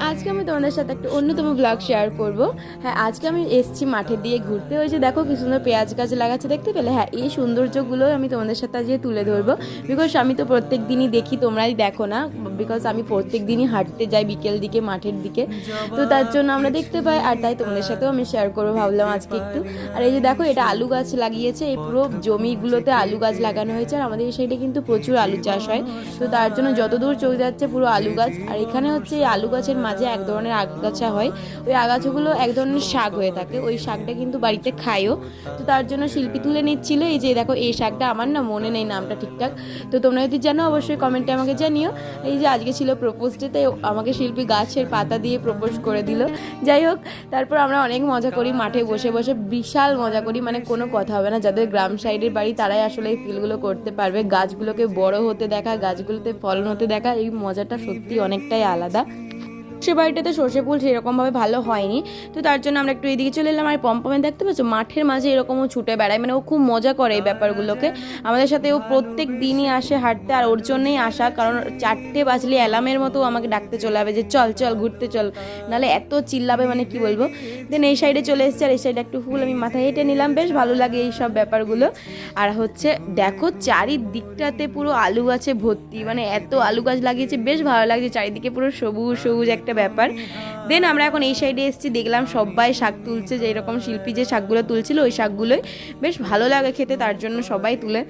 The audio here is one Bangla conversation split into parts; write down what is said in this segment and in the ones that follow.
আজকে আমি তোমাদের সাথে একটা অন্যতম ব্লগ শেয়ার করব। হ্যাঁ, আজকে আমি এসেছি মাঠের দিয়ে ঘুরতে। ওই যে দেখো কি সুন্দর পেঁয়াজ গাছ লাগাচ্ছে, দেখতে পেলে? হ্যাঁ, এই সৌন্দর্যগুলো আমি তোমাদের সাথে আজকে তুলে ধরবো। বিকজ আমি তো প্রত্যেক দিনই দেখি, তোমরাই দেখো না। বিকজ আমি প্রত্যেক দিনই হাঁটতে যাই বিকেল দিকে মাঠের দিকে, তো তার জন্য আমরা দেখতে পাই, আর তাই তোমাদের সাথেও আমি শেয়ার করবো ভাবলাম আজকে একটু। আর এই যে দেখো, এটা আলু গাছ লাগিয়েছে, এই পুরো জমিগুলোতে আলু গাছ লাগানো হয়েছে। আর আমাদের এই সাইডে কিন্তু প্রচুর আলু চাষ হয়, তো তার জন্য যতদূর চলে যাচ্ছে পুরো আলু গাছ। আর এখানে হচ্ছে এই আলু গাছের মাঝে এক ধরনের আগাছা হয়, ওই আগাছাগুলো এক ধরনের শাক হয়ে থাকে, ওই শাকটা কিন্তু বাড়িতে খায়ও। তো তার জন্য শিল্পী তুলে নিচ্ছিল। এই যে দেখো, এই শাকটা আমার না মনে নেই নামটা ঠিকঠাক, তো তোমরা যদি জানো অবশ্যই কমেন্টে আমাকে জানিও। এই যে আজকে ছিল প্রপোজ ডে, তাই আমাকে শিল্পী গাছের পাতা দিয়ে প্রপোজ করে দিল। যাই হোক, তারপর আমরা অনেক মজা করি মাঠে বসে বসে, বিশাল মজা করি, মানে কোনো কথা হবে না। যাদের গ্রাম সাইডের বাড়ি তারাই আসলে এই ফিলগুলো করতে পারবে। গাছগুলোকে বড় হতে দেখা, গাছগুলোতে ফলন হতে দেখা, এই মজাটা সত্যি অনেকটাই আলাদা। সে বাড়িটাতে সর্ষে ফুল সেরকমভাবে ভালো হয়নি, তো তার জন্য আমরা একটু এদিকে চলে এলাম। আর পম্পমে দেখতে পাচ্ছ মাঠের মাঝে এরকমও ছুটে বেড়ায়, মানে ও খুব মজা করে এই ব্যাপারগুলোকে। আমাদের সাথে ও প্রত্যেক দিনই আসে হাঁটতে, আর ওর জন্যই আসা, কারণ 4টে বাজলে অ্যালার্মের মতো আমাকে ডাকতে চলে যাবে যে চল চল ঘুরতে চল, নাহলে এত চিল্লাবে, মানে কি বলবো। দেন এই সাইডে চলে এসেছে, আর এই সাইডে একটু ফুল আমি মাথায় হেঁটে নিলাম, বেশ ভালো লাগে এই সব ব্যাপারগুলো। আর হচ্ছে দেখো চারিদিকটাতে পুরো আলু গাছে ভর্তি, মানে এত আলু গাছ লাগিয়েছে, বেশ ভালো লাগছে, চারিদিকে পুরো সবুজ সবুজ একটা ব্যাপার। দেন আমরা এখন এই সাইডে এসেছি, দেখলাম সবাই শাক তুলছে, যে এরকম শিল্পী যে শাকগুলো তুলছিল ওই শাকগুলোই বেশ ভালো লাগে খেতে, তার জন্য সবাই তুলে।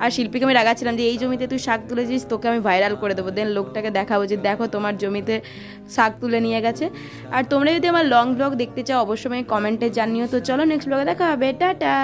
আর শিল্পীকে আমি রাগাচ্ছিলাম যে এই জমিতে তুই শাক তুলেছিস, তোকে আমি ভাইরাল করে দেবো। দেন লোকটাকে দেখাবো যে দেখো তোমার জমিতে শাক তুলে নিয়ে গেছে। আর তোমরা যদি আমার লং ব্লগ দেখতে চাও অবশ্যই কমেন্টে জানিও। তো চলো নেক্সট ব্লগে দেখা হবে, টাটা।